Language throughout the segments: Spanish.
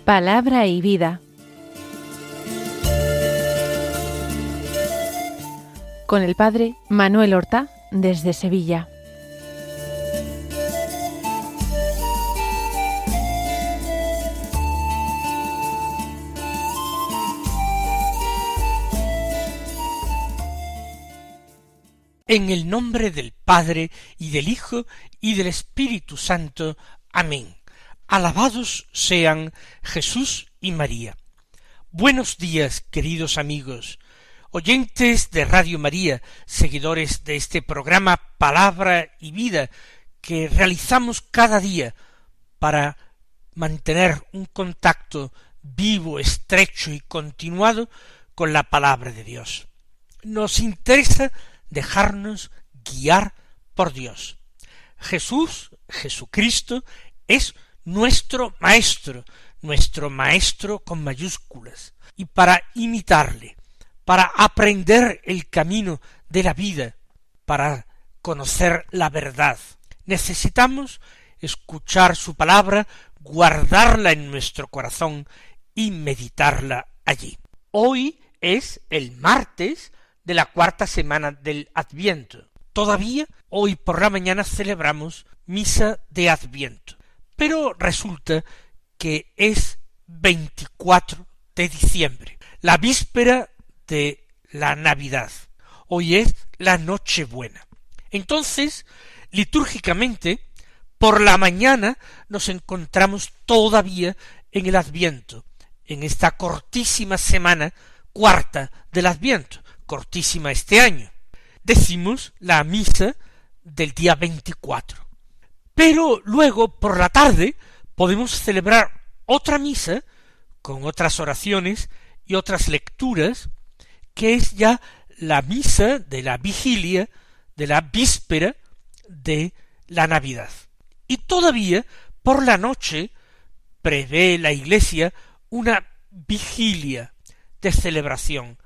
Palabra y vida. Con el padre Manuel Horta desde Sevilla. En el nombre del Padre, y del Hijo, y del Espíritu Santo. Amén. Alabados sean Jesús y María. Buenos días, queridos amigos, oyentes de Radio María, seguidores de este programa Palabra y Vida, que realizamos cada día para mantener un contacto vivo, estrecho y continuado con la palabra de Dios. Nos interesa dejarnos guiar por Dios. Jesucristo, es nuestro Maestro con mayúsculas, y para imitarle, para aprender el camino de la vida, para conocer la verdad, necesitamos escuchar su palabra, guardarla en nuestro corazón y meditarla allí. Hoy es el martes de la cuarta semana del Adviento. Todavía hoy por la mañana celebramos misa de Adviento, pero resulta que es 24 de diciembre, la víspera de la Navidad. Hoy es la Nochebuena. Entonces, litúrgicamente, por la mañana nos encontramos todavía en el Adviento, en esta cortísima semana cuarta del Adviento, cortísima este año. Decimos la misa del día 24. Pero luego, por la tarde, podemos celebrar otra misa con otras oraciones y otras lecturas, que es ya la misa de la vigilia, de la víspera de la Navidad. Y todavía, por la noche, prevé la Iglesia una vigilia de celebración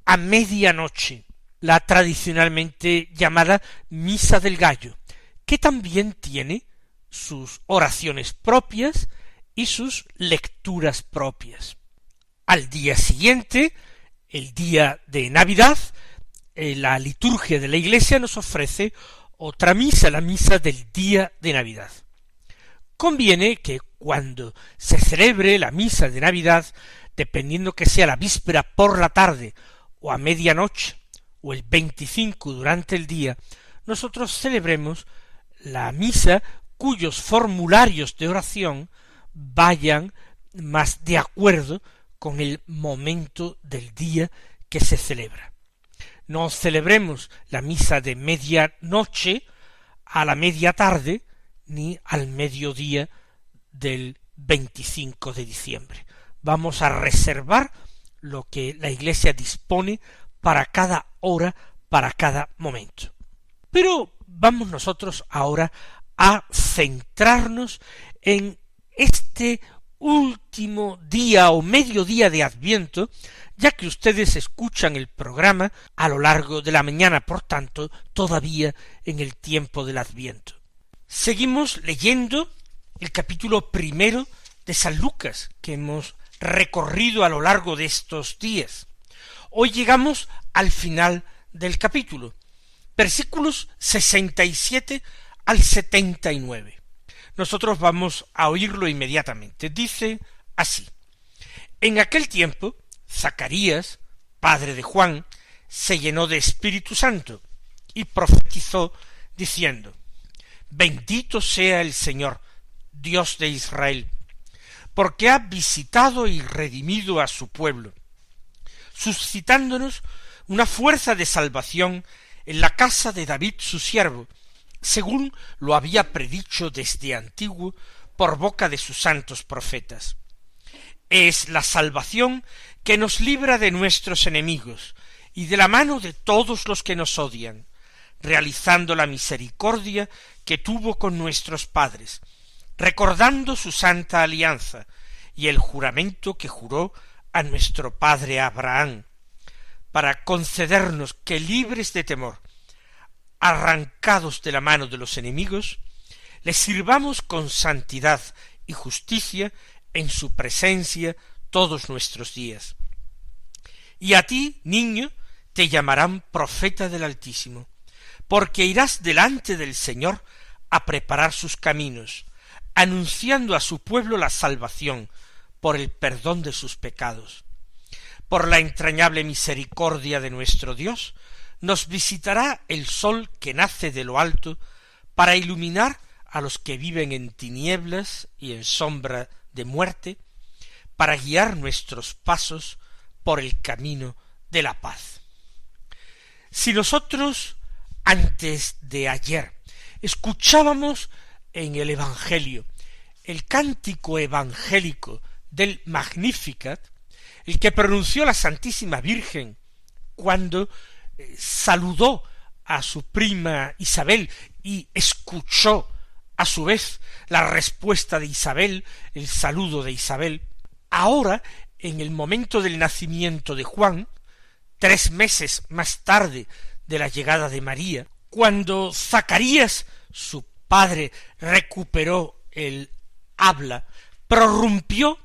a medianoche, la tradicionalmente llamada Misa del Gallo, que también tiene sus oraciones propias y sus lecturas propias. Al día siguiente, el día de Navidad, la liturgia de la Iglesia nos ofrece otra misa, la misa del día de Navidad. Conviene que cuando se celebre la misa de Navidad, dependiendo que sea la víspera por la tarde o a medianoche, o el 25 durante el día, nosotros celebremos la misa cuyos formularios de oración vayan más de acuerdo con el momento del día que se celebra. No celebremos la misa de medianoche a la media tarde, ni al mediodía del 25 de diciembre. Vamos a reservar lo que la Iglesia dispone para cada hora, para cada momento. Pero vamos nosotros ahora a centrarnos en este último día o mediodía de Adviento, ya que ustedes escuchan el programa a lo largo de la mañana, por tanto, todavía en el tiempo del Adviento. Seguimos leyendo el capítulo primero de San Lucas, que hemos recorrido a lo largo de estos días. Hoy llegamos al final del capítulo, versículos 67 al 79. Nosotros vamos a oírlo inmediatamente. Dice así: En aquel tiempo, Zacarías, padre de Juan, se llenó de Espíritu Santo y profetizó diciendo: Bendito sea el Señor, Dios de Israel, porque ha visitado y redimido a su pueblo, suscitándonos una fuerza de salvación en la casa de David su siervo, según lo había predicho desde antiguo por boca de sus santos profetas. Es la salvación que nos libra de nuestros enemigos y de la mano de todos los que nos odian, realizando la misericordia que tuvo con nuestros padres, recordando su santa alianza y el juramento que juró a nuestro padre Abraham, para concedernos que, libres de temor, arrancados de la mano de los enemigos, les sirvamos con santidad y justicia en su presencia todos nuestros días. Y a ti, niño, te llamarán profeta del Altísimo, porque irás delante del Señor a preparar sus caminos, anunciando a su pueblo la salvación por el perdón de sus pecados. Por la entrañable misericordia de nuestro Dios, nos visitará el sol que nace de lo alto para iluminar a los que viven en tinieblas y en sombra de muerte, para guiar nuestros pasos por el camino de la paz. Si nosotros antes de ayer escuchábamos en el Evangelio el cántico evangélico del Magnificat, el que pronunció la Santísima Virgen cuando saludó a su prima Isabel y escuchó a su vez la respuesta de Isabel, el saludo de Isabel, ahora, en el momento del nacimiento de Juan, 3 meses más tarde de la llegada de María, cuando Zacarías, su padre, recuperó el habla, prorrumpió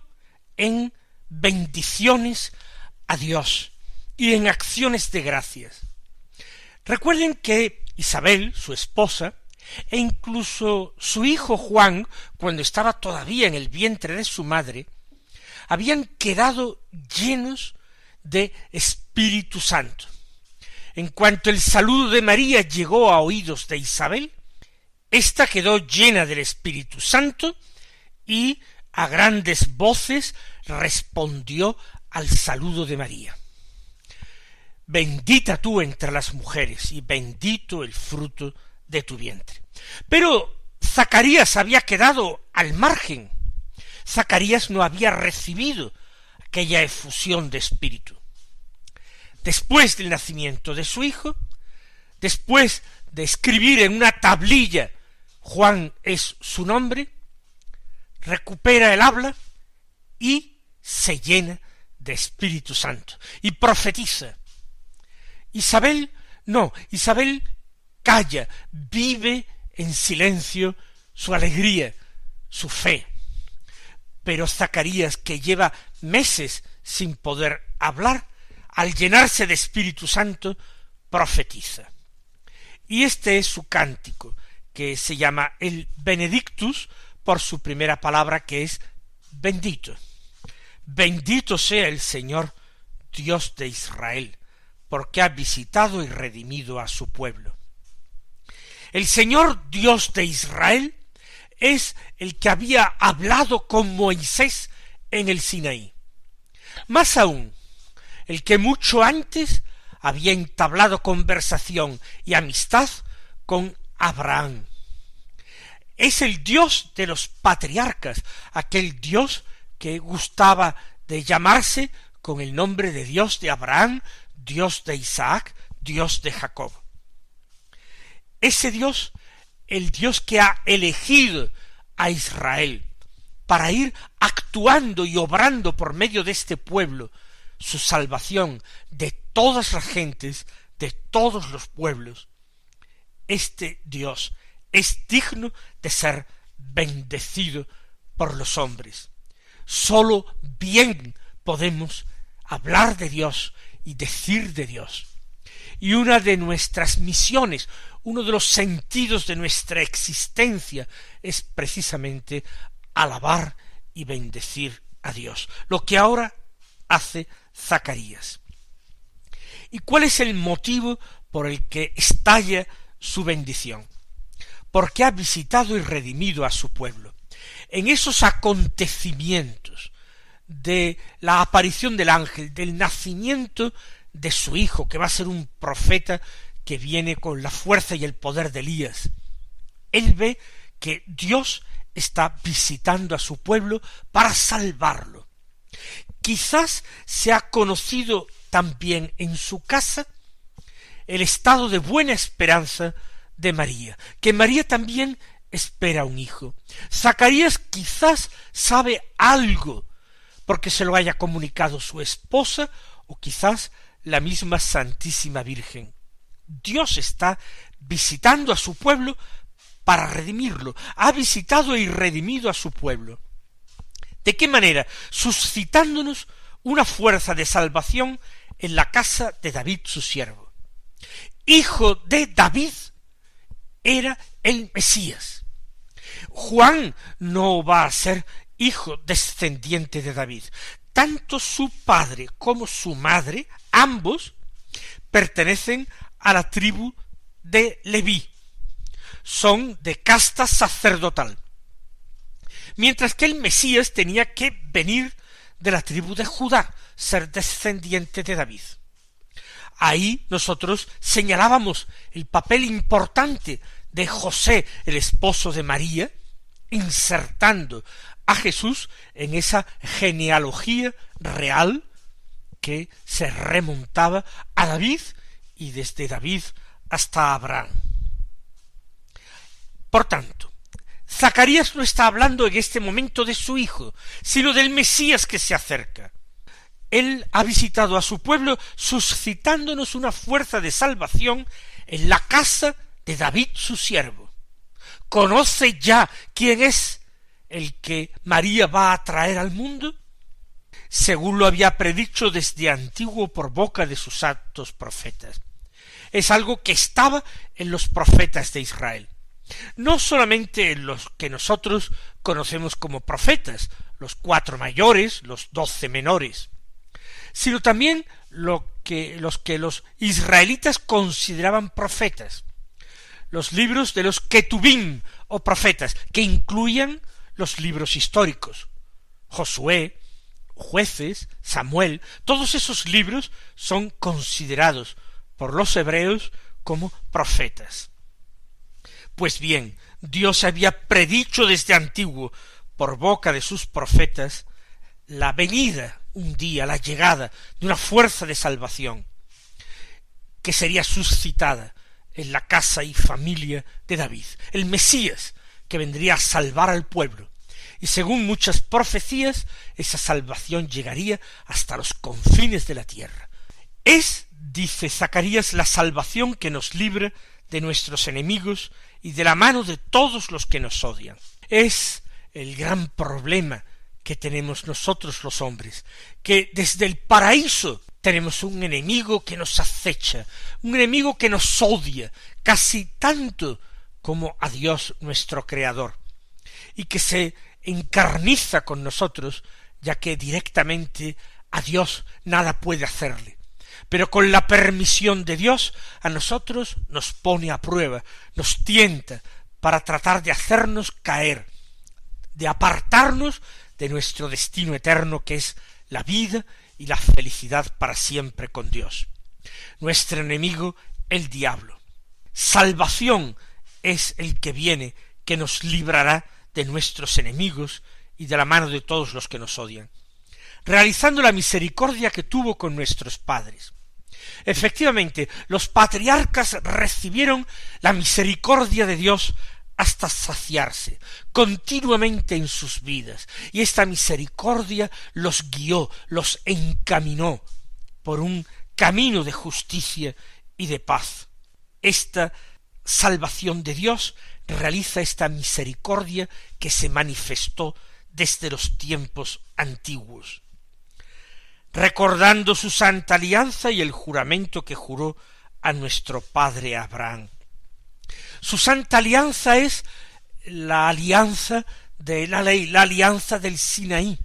en bendiciones a Dios y en acciones de gracias. Recuerden que Isabel, su esposa, e incluso su hijo Juan, cuando estaba todavía en el vientre de su madre, habían quedado llenos de Espíritu Santo. En cuanto el saludo de María llegó a oídos de Isabel, ésta quedó llena del Espíritu Santo y a grandes voces respondió al saludo de María. Bendita tú entre las mujeres y bendito el fruto de tu vientre. Pero Zacarías había quedado al margen. Zacarías no había recibido aquella efusión de espíritu. Después del nacimiento de su hijo, después de escribir en una tablilla Juan es su nombre, recupera el habla y se llena de Espíritu Santo y profetiza. Isabel calla, vive en silencio su alegría, su fe. Pero Zacarías, que lleva meses sin poder hablar, al llenarse de Espíritu Santo, profetiza. Y este es su cántico, que se llama el Benedictus, por su primera palabra, que es bendito. Bendito sea el Señor, Dios de Israel, porque ha visitado y redimido a su pueblo. El Señor Dios de Israel es el que había hablado con Moisés en el Sinaí. Más aún, el que mucho antes había entablado conversación y amistad con Abraham. Es el Dios de los patriarcas, aquel Dios que gustaba de llamarse con el nombre de Dios de Abraham, Dios de Isaac, Dios de Jacob. Ese Dios, el Dios que ha elegido a Israel para ir actuando y obrando por medio de este pueblo su salvación de todas las gentes, de todos los pueblos, este Dios es digno de ser bendecido por los hombres. Sólo bien podemos hablar de Dios y decir de Dios. Y una de nuestras misiones, uno de los sentidos de nuestra existencia es precisamente alabar y bendecir a Dios, lo que ahora hace Zacarías. ¿Y cuál es el motivo por el que estalla su bendición? Porque ha visitado y redimido a su pueblo. En esos acontecimientos de la aparición del ángel, del nacimiento de su hijo, que va a ser un profeta que viene con la fuerza y el poder de Elías, él ve que Dios está visitando a su pueblo para salvarlo. Quizás se ha conocido también en su casa el estado de buena esperanza de María, que María también espera un hijo. Zacarías quizás sabe algo porque se lo haya comunicado su esposa o quizás la misma Santísima Virgen. Dios está visitando a su pueblo para redimirlo. Ha visitado y redimido a su pueblo. ¿De qué manera? Suscitándonos una fuerza de salvación en la casa de David su siervo. Hijo de David era el Mesías. Juan no va a ser hijo descendiente de David. Tanto su padre como su madre, ambos, pertenecen a la tribu de Leví. Son de casta sacerdotal. Mientras que el Mesías tenía que venir de la tribu de Judá, ser descendiente de David. Ahí nosotros señalábamos el papel importante de José, el esposo de María, insertando a Jesús en esa genealogía real que se remontaba a David y desde David hasta Abraham. Por tanto, Zacarías no está hablando en este momento de su hijo, sino del Mesías que se acerca. Él ha visitado a su pueblo suscitándonos una fuerza de salvación en la casa de David su siervo. ¿Conoce ya quién es el que María va a traer al mundo? Según lo había predicho desde antiguo por boca de sus santos profetas. Es algo que estaba en los profetas de Israel. No solamente en los que nosotros conocemos como profetas, los 4 mayores, los 12 menores, sino también los que los israelitas consideraban profetas, los libros de los Ketubim o profetas, que incluían los libros históricos, Josué, Jueces, Samuel. Todos esos libros son considerados por los hebreos como profetas. Pues bien, Dios había predicho desde antiguo, por boca de sus profetas, la venida un día, la llegada de una fuerza de salvación, que sería suscitada en la casa y familia de David, el Mesías, que vendría a salvar al pueblo. Y según muchas profecías, esa salvación llegaría hasta los confines de la tierra. Es, dice Zacarías, la salvación que nos libra de nuestros enemigos y de la mano de todos los que nos odian. Es el gran problema que tenemos nosotros los hombres, que desde el paraíso tenemos un enemigo que nos acecha, un enemigo que nos odia, casi tanto como a Dios nuestro Creador, y que se encarniza con nosotros, ya que directamente a Dios nada puede hacerle. Pero con la permisión de Dios a nosotros nos pone a prueba, nos tienta para tratar de hacernos caer, de apartarnos de nuestro destino eterno que es la vida y la felicidad para siempre con Dios. Nuestro enemigo, el diablo. Salvación es el que viene, que nos librará de nuestros enemigos y de la mano de todos los que nos odian, realizando la misericordia que tuvo con nuestros padres. Efectivamente, los patriarcas recibieron la misericordia de Dios hasta saciarse, continuamente en sus vidas, y esta misericordia los guió, los encaminó por un camino de justicia y de paz. Esta salvación de Dios realiza esta misericordia que se manifestó desde los tiempos antiguos, recordando su santa alianza y el juramento que juró a nuestro padre Abraham. Su santa alianza es la alianza de la ley, la alianza del Sinaí.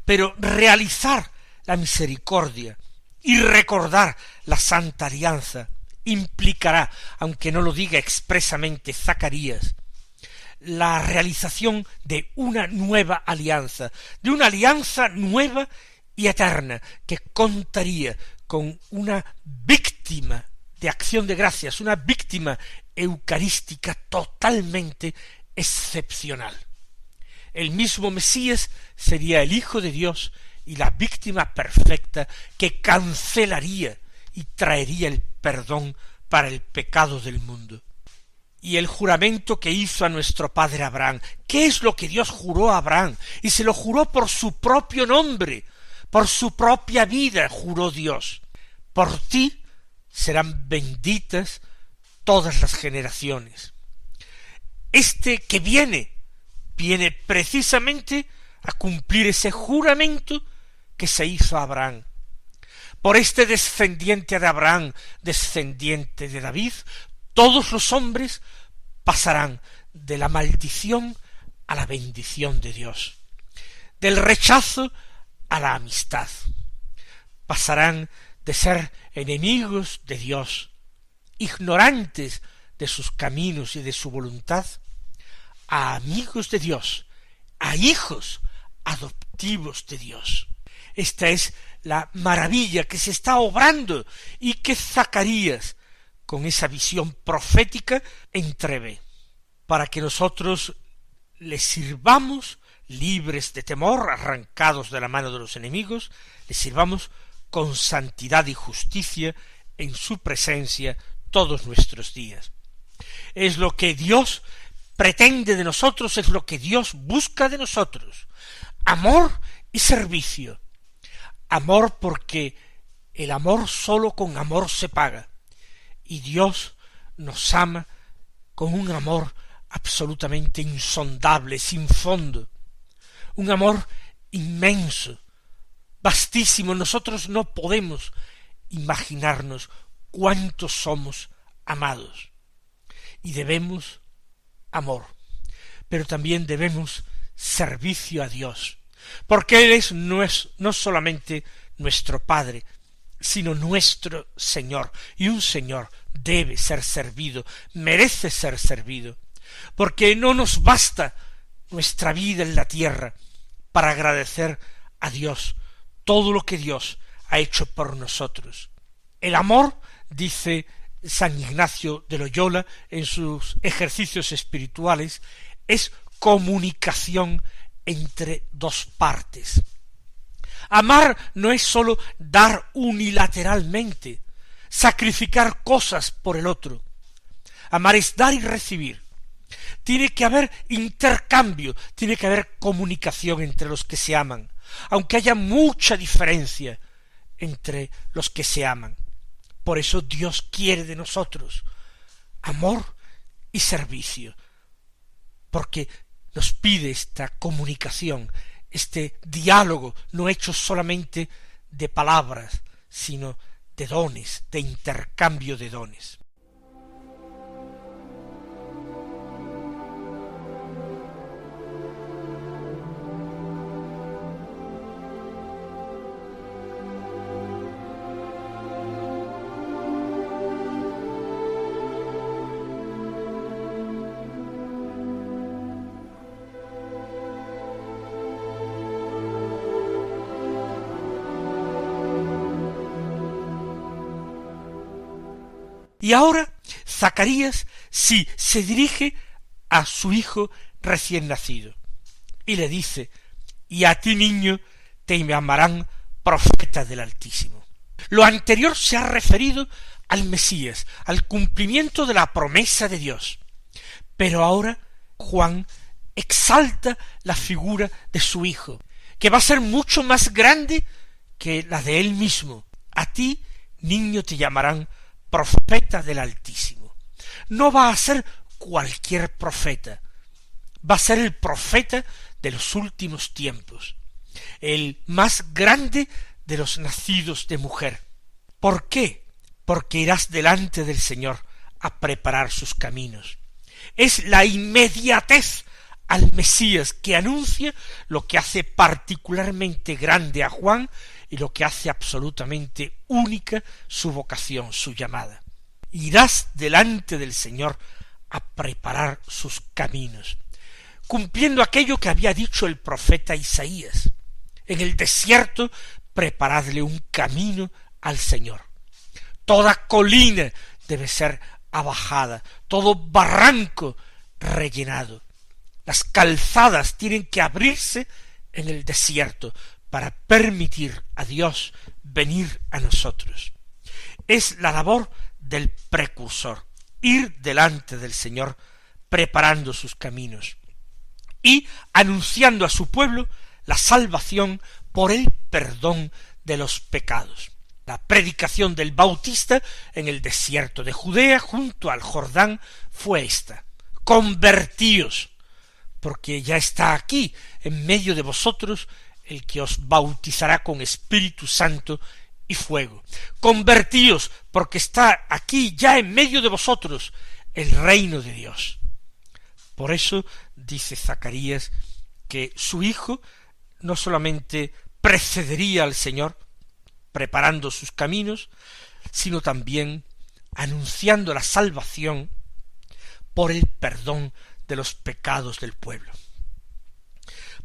Pero realizar la misericordia y recordar la santa alianza implicará, aunque no lo diga expresamente Zacarías, la realización de una nueva alianza, de una alianza nueva y eterna, que contaría con una víctima de acción de gracias, una víctima eucarística totalmente excepcional. El mismo Mesías sería el Hijo de Dios y la víctima perfecta que cancelaría y traería el perdón para el pecado del mundo. Y el juramento que hizo a nuestro padre Abraham, ¿qué es lo que Dios juró a Abraham? Y se lo juró por su propio nombre, por su propia vida juró Dios. Por ti serán benditas todas las generaciones. Este que viene precisamente a cumplir ese juramento que se hizo a Abraham. Por este descendiente de Abraham, descendiente de David, todos los hombres pasarán de la maldición a la bendición de Dios, del rechazo a la amistad. Pasarán de ser enemigos de Dios, ignorantes de sus caminos y de su voluntad, a amigos de Dios, a hijos adoptivos de Dios. Esta es la maravilla que se está obrando y que Zacarías, con esa visión profética, entrevé, para que nosotros le sirvamos libres de temor, arrancados de la mano de los enemigos, le sirvamos con santidad y justicia en su presencia todos nuestros días. Es lo que Dios pretende de nosotros, es lo que Dios busca de nosotros. Amor y servicio. Amor porque el amor sólo con amor se paga. Y Dios nos ama con un amor absolutamente insondable, sin fondo. Un amor inmenso, vastísimo. Nosotros no podemos imaginarnos cuántos somos amados. Y debemos amor, pero también debemos servicio a Dios, porque Él no solamente nuestro Padre, sino nuestro Señor, y un Señor debe ser servido, merece ser servido, porque no nos basta nuestra vida en la tierra para agradecer a Dios todo lo que Dios ha hecho por nosotros. El amor, dice San Ignacio de Loyola en sus ejercicios espirituales, es comunicación entre dos partes. Amar no es sólo dar unilateralmente, sacrificar cosas por el otro. Amar es dar y recibir. Tiene que haber intercambio, tiene que haber comunicación entre los que se aman, aunque haya mucha diferencia entre los que se aman. Por eso Dios quiere de nosotros amor y servicio, porque nos pide esta comunicación, este diálogo, no hecho solamente de palabras, sino de dones, de intercambio de dones. Y ahora Zacarías sí se dirige a su hijo recién nacido y le dice: y a ti, niño, te llamarán profeta del Altísimo. Lo anterior se ha referido al Mesías, al cumplimiento de la promesa de Dios, pero ahora Juan exalta la figura de su hijo, que va a ser mucho más grande que la de él mismo. A ti, niño, te llamarán profeta del Altísimo. No va a ser cualquier profeta, va a ser el profeta de los últimos tiempos, el más grande de los nacidos de mujer. ¿Por qué? Porque irás delante del Señor a preparar sus caminos. Es la inmediatez al Mesías que anuncia lo que hace particularmente grande a Juan y lo que hace absolutamente única su vocación, su llamada. Irás delante del Señor a preparar sus caminos, cumpliendo aquello que había dicho el profeta Isaías: en el desierto preparadle un camino al Señor. Toda colina debe ser abajada, todo barranco rellenado. Las calzadas tienen que abrirse en el desierto para permitir a Dios venir a nosotros. Es la labor del precursor, ir delante del Señor preparando sus caminos y anunciando a su pueblo la salvación por el perdón de los pecados. La predicación del Bautista en el desierto de Judea junto al Jordán fue esta: convertíos, porque ya está aquí, en medio de vosotros, el que os bautizará con Espíritu Santo y fuego. Convertíos, porque está aquí ya en medio de vosotros el reino de Dios. Por eso dice Zacarías que su hijo no solamente precedería al Señor, preparando sus caminos, sino también anunciando la salvación por el perdón de los pecados del pueblo.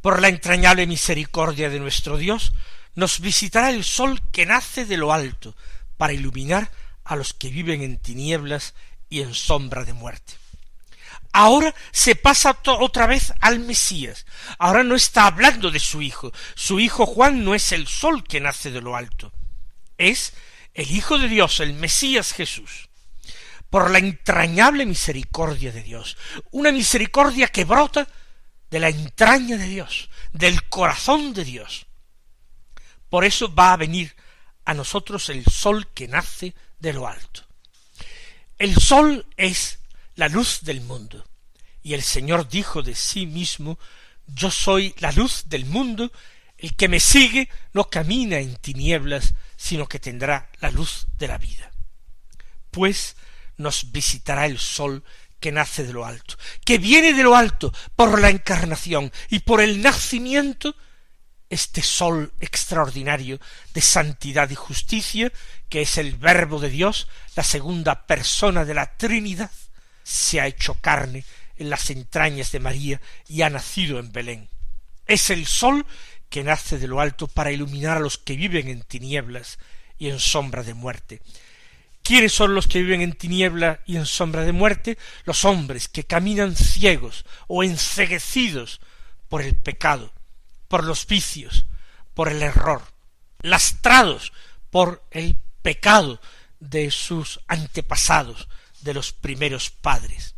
Por la entrañable misericordia de nuestro Dios, nos visitará el sol que nace de lo alto, para iluminar a los que viven en tinieblas y en sombra de muerte. Ahora se pasa otra vez al Mesías. Ahora no está hablando de su hijo. Su hijo Juan no es el sol que nace de lo alto. Es el Hijo de Dios, el Mesías Jesús. Por la entrañable misericordia de Dios. Una misericordia que brota de la entraña de Dios, del corazón de Dios. Por eso va a venir a nosotros el sol que nace de lo alto. El sol es la luz del mundo, y el Señor dijo de sí mismo: yo soy la luz del mundo, el que me sigue no camina en tinieblas, sino que tendrá la luz de la vida. Pues nos visitará el sol que nace de lo alto, que viene de lo alto por la encarnación y por el nacimiento. Este sol extraordinario de santidad y justicia, que es el Verbo de Dios, la segunda persona de la Trinidad, se ha hecho carne en las entrañas de María y ha nacido en Belén. Es el sol que nace de lo alto para iluminar a los que viven en tinieblas y en sombra de muerte. ¿Quiénes son los que viven en tiniebla y en sombra de muerte? Los hombres que caminan ciegos o enceguecidos por el pecado, por los vicios, por el error, lastrados por el pecado de sus antepasados, de los primeros padres.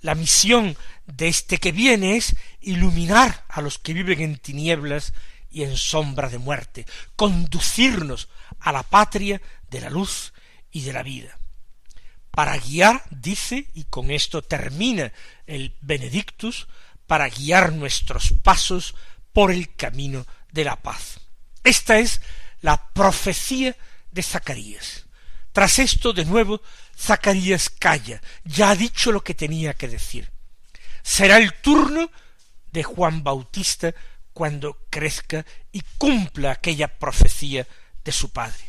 La misión de este que viene es iluminar a los que viven en tinieblas y en sombra de muerte, conducirnos a la patria de la luz y de la vida, para guiar, dice, y con esto termina el Benedictus, para guiar nuestros pasos por el camino de la paz. Esta es la profecía de Zacarías. Tras esto, de nuevo, Zacarías calla, ya ha dicho lo que tenía que decir. Será el turno de Juan Bautista cuando crezca y cumpla aquella profecía de su padre.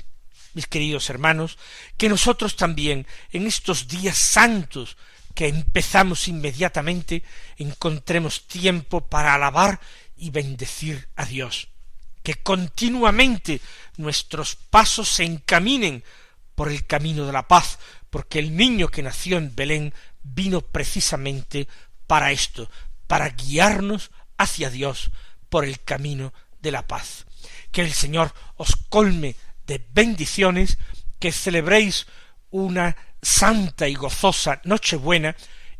Mis queridos hermanos, que nosotros también, en estos días santos que empezamos inmediatamente, encontremos tiempo para alabar y bendecir a Dios, que continuamente nuestros pasos se encaminen por el camino de la paz, porque el niño que nació en Belén vino precisamente para esto, para guiarnos hacia Dios por el camino de la paz. Que el Señor os colme de bendiciones, que celebréis una santa y gozosa Nochebuena,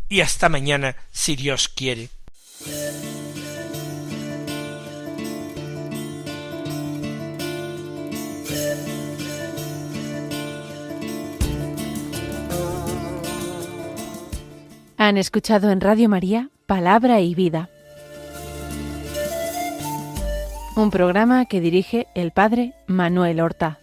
y hasta mañana, si Dios quiere. Han escuchado en Radio María Palabra y Vida, un programa que dirige el Padre Manuel Horta.